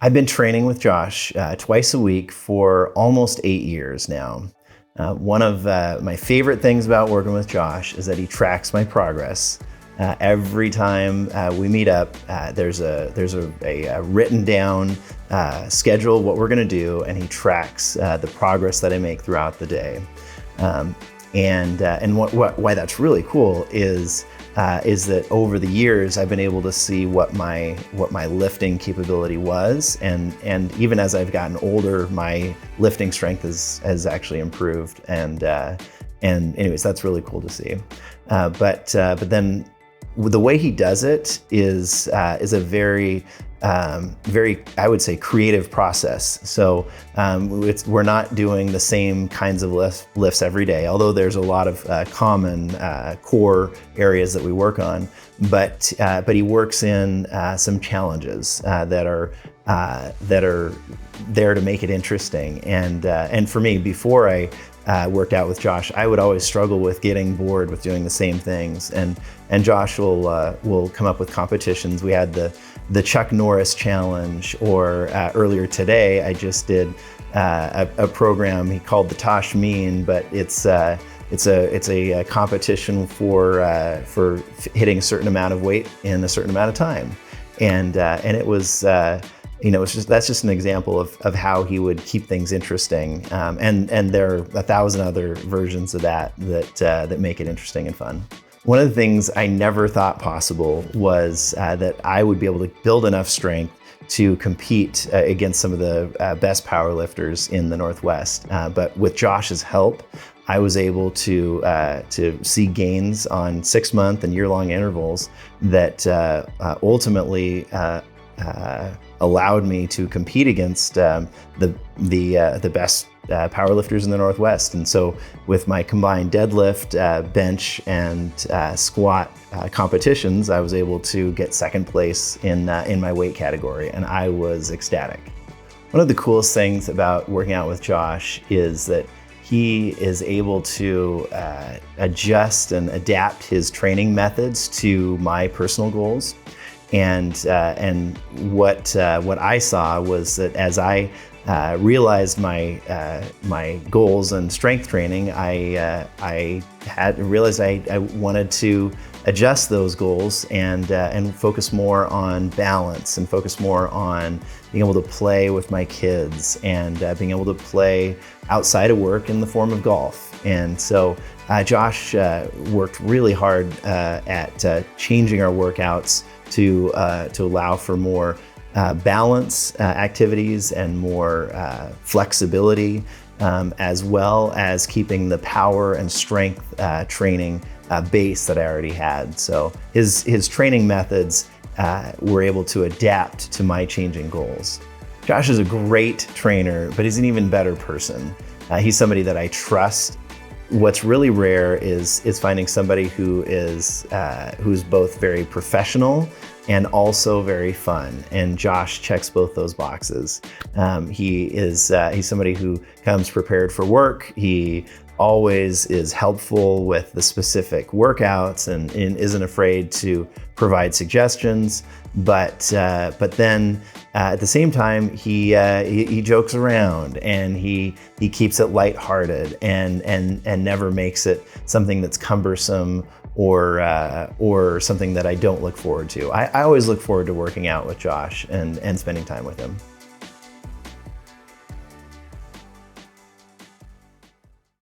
I've been training with Josh twice a week for almost 8 years now. One of my favorite things about working with Josh is that he tracks my progress. Every time we meet up, there's a written down schedule of what we're going to do, and he tracks the progress that I make throughout the day. Why that's really cool is that over the years I've been able to see what my lifting capability was, and even as I've gotten older, my lifting strength has actually improved, and anyways, that's really cool to see. But then the way he does it is a very, I would say, creative process. So we're not doing the same kinds of lifts every day, although there's a lot of common core areas that we work on. But he works in some challenges that are there to make it interesting. And for me, before I worked out with Josh, I would always struggle with getting bored with doing the same things. And Josh will come up with competitions. We had the Chuck Norris challenge, or earlier today I just did a program he called the Tosh Mean, but it's a competition for hitting a certain amount of weight in a certain amount of time, and it was. That's just an example of how he would keep things interesting, and there are 1,000 other versions of that make it interesting and fun. One of the things I never thought possible was that I would be able to build enough strength to compete against some of the best powerlifters in the Northwest. But with Josh's help, I was able to see gains on 6-month and year-long intervals that ultimately allowed me to compete against the best powerlifters in the Northwest. And so with my combined deadlift, bench, and squat competitions, I was able to get second place in my weight category, and I was ecstatic. One of the coolest things about working out with Josh is that he is able to adjust and adapt his training methods to my personal goals. And what I saw was that as I realized my goals and strength training, I realized I wanted to adjust those goals and focus more on balance, and focus more on being able to play with my kids, and being able to play outside of work in the form of golf. And so Josh worked really hard at changing our workouts to allow for more balance activities and more flexibility, as well as keeping the power and strength training base that I already had. So his training methods were able to adapt to my changing goals. Josh is a great trainer, but he's an even better person. He's somebody that I trust. What's really rare is finding somebody who's both very professional and also very fun, and Josh checks both those boxes. He's somebody who comes prepared for work. He always is helpful with the specific workouts and isn't afraid to provide suggestions. But then at the same time, he jokes around, and he keeps it lighthearted and never makes it something that's cumbersome or something that I don't look forward to. I always look forward to working out with Josh and spending time with him.